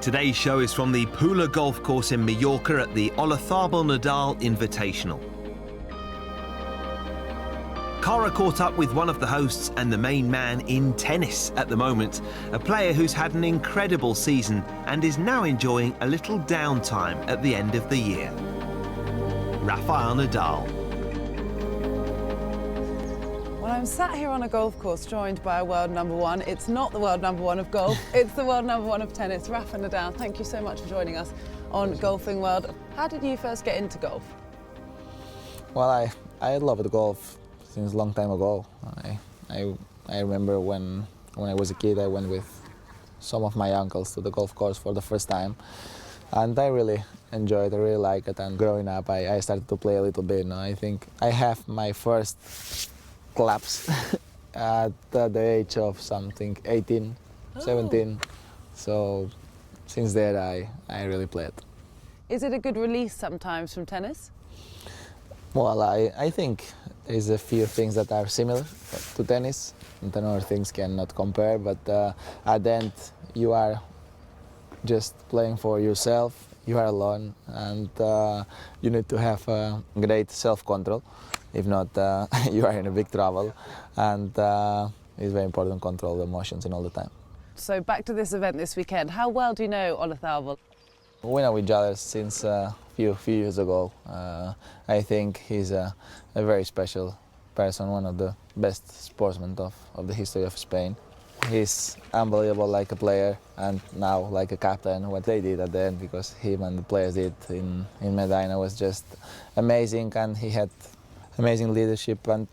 Today's show is from the Pula Golf Course in Mallorca at the Rafael Nadal Invitational. Cara caught up with one of the hosts and the main man in tennis at the moment, a player who's had an incredible season and is now enjoying a little downtime at the end of the year. Rafael Nadal. Well, I'm sat here on a golf course joined by a world number one. It's not the world number one of golf, it's the world number one of tennis. Rafael Nadal, thank you so much for joining us on Golfing World. How did you first get into golf? Well, I loved golf since a long time ago. I remember when I was a kid, I went with some of my uncles to the golf course for the first time, and I really enjoyed it, I really liked it. And growing up, I started to play a little bit. I think I have my first clubs at the age of something 18, 17. So since then, I really played. Is it a good release sometimes from tennis? Well, I think there's a few things that are similar to tennis, and other things cannot compare, but at the end you are just playing for yourself, you are alone, and you need to have great self-control. If not, you are in a big trouble, and it's very important to control the emotions in all the time. So back to this event this weekend. How well do you know Rafael? We know each other since a few years ago. I think he's a very special person, one of the best sportsmen of the history of Spain. He's unbelievable like a player, and now like a captain. What they did at the end, because him and the players did in Medina, was just amazing, and he had amazing leadership and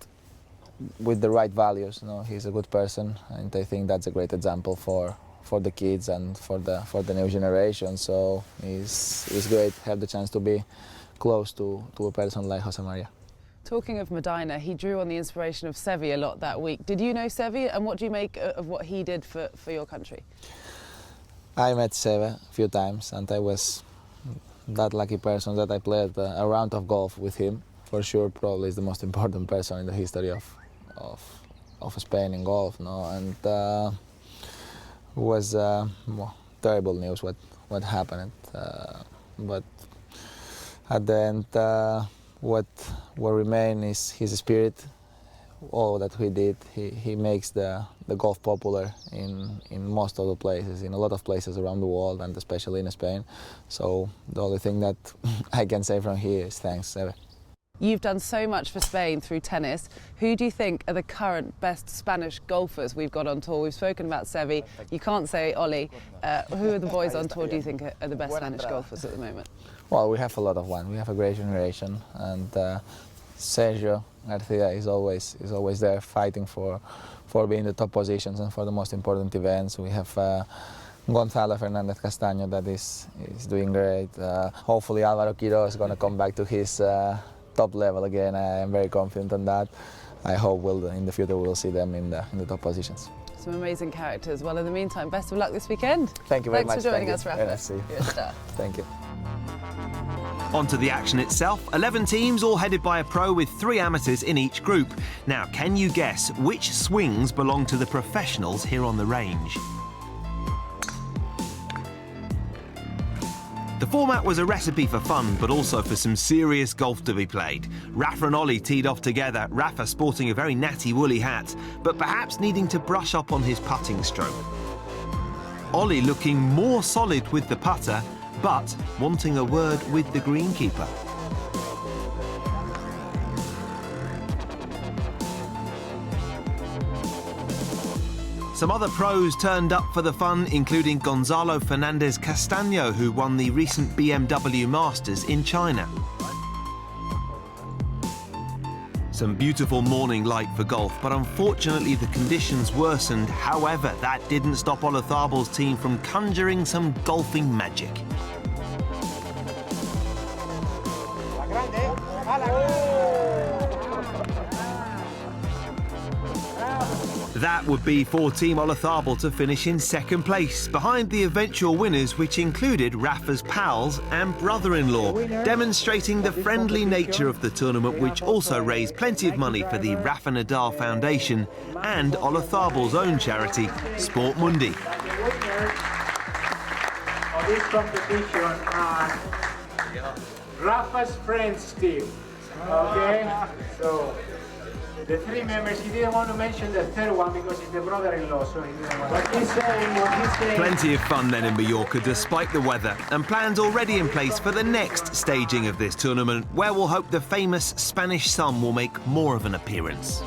with the right values. He's a good person, and I think that's a great example for the kids and for the new generation. So it's great to have the chance to be close to a person like Jose Maria. Talking of Medina, he drew on the inspiration of Seve a lot that week. Did you know Seve, and what do you make of what he did for your country? I met Seve a few times, and I was that lucky person that I played a round of golf with him. For sure, probably is the most important person in the history of Spain in golf. And it was terrible news what happened, but at the end, what will remain is his spirit. All that he did, he makes the golf popular in most of the places, in a lot of places around the world, and especially in Spain. So the only thing that I can say from here is thanks, Seve. You've done so much for Spain through tennis. Who do you think are the current best Spanish golfers we've got on tour? We've spoken about Seve. You can't say Oli. Who are the boys on tour do you think are the best Spanish golfers at the moment? Well, we have a lot of one. We have a great generation, and Sergio Garcia is always there fighting for being the top positions and for the most important events. We have Gonzalo Fernandez Castaño that is doing great. Hopefully Álvaro Quiro is going to come back to his top level again. I am very confident on that. I hope in the future we'll see them in the top positions. Some amazing characters. Well, in the meantime, best of luck this weekend. Thank you very much. Thanks for joining us, Rafa. Very nice to see you. You're a star. Thank you. On to the action itself. 11 teams, all headed by a pro with 3 amateurs in each group. Now, can you guess which swings belong to the professionals here on the range? The format was a recipe for fun, but also for some serious golf to be played. Rafa and Oli teed off together, Rafa sporting a very natty woolly hat, but perhaps needing to brush up on his putting stroke. Oli looking more solid with the putter, but wanting a word with the greenkeeper. Some other pros turned up for the fun, including Gonzalo Fernandez Castaño, who won the recent BMW Masters in China. Some beautiful morning light for golf, but unfortunately the conditions worsened. However, that didn't stop Olazábal's team from conjuring some golfing magic. That would be for Team Olazábal to finish in second place, behind the eventual winners, which included Rafa's pals and brother-in-law, demonstrating the friendly nature of the tournament, which also raised plenty of money for the Rafa Nadal Foundation and Olazábal's own charity, Sport Mundi. this competition and Rafa's friends team. Okay? So, the three members, he didn't want to mention the third one because he's the brother-in-law, so he didn't want to. What he's saying. Plenty of fun then in Mallorca despite the weather, and plans already in place for the next staging of this tournament, where we'll hope the famous Spanish sun will make more of an appearance.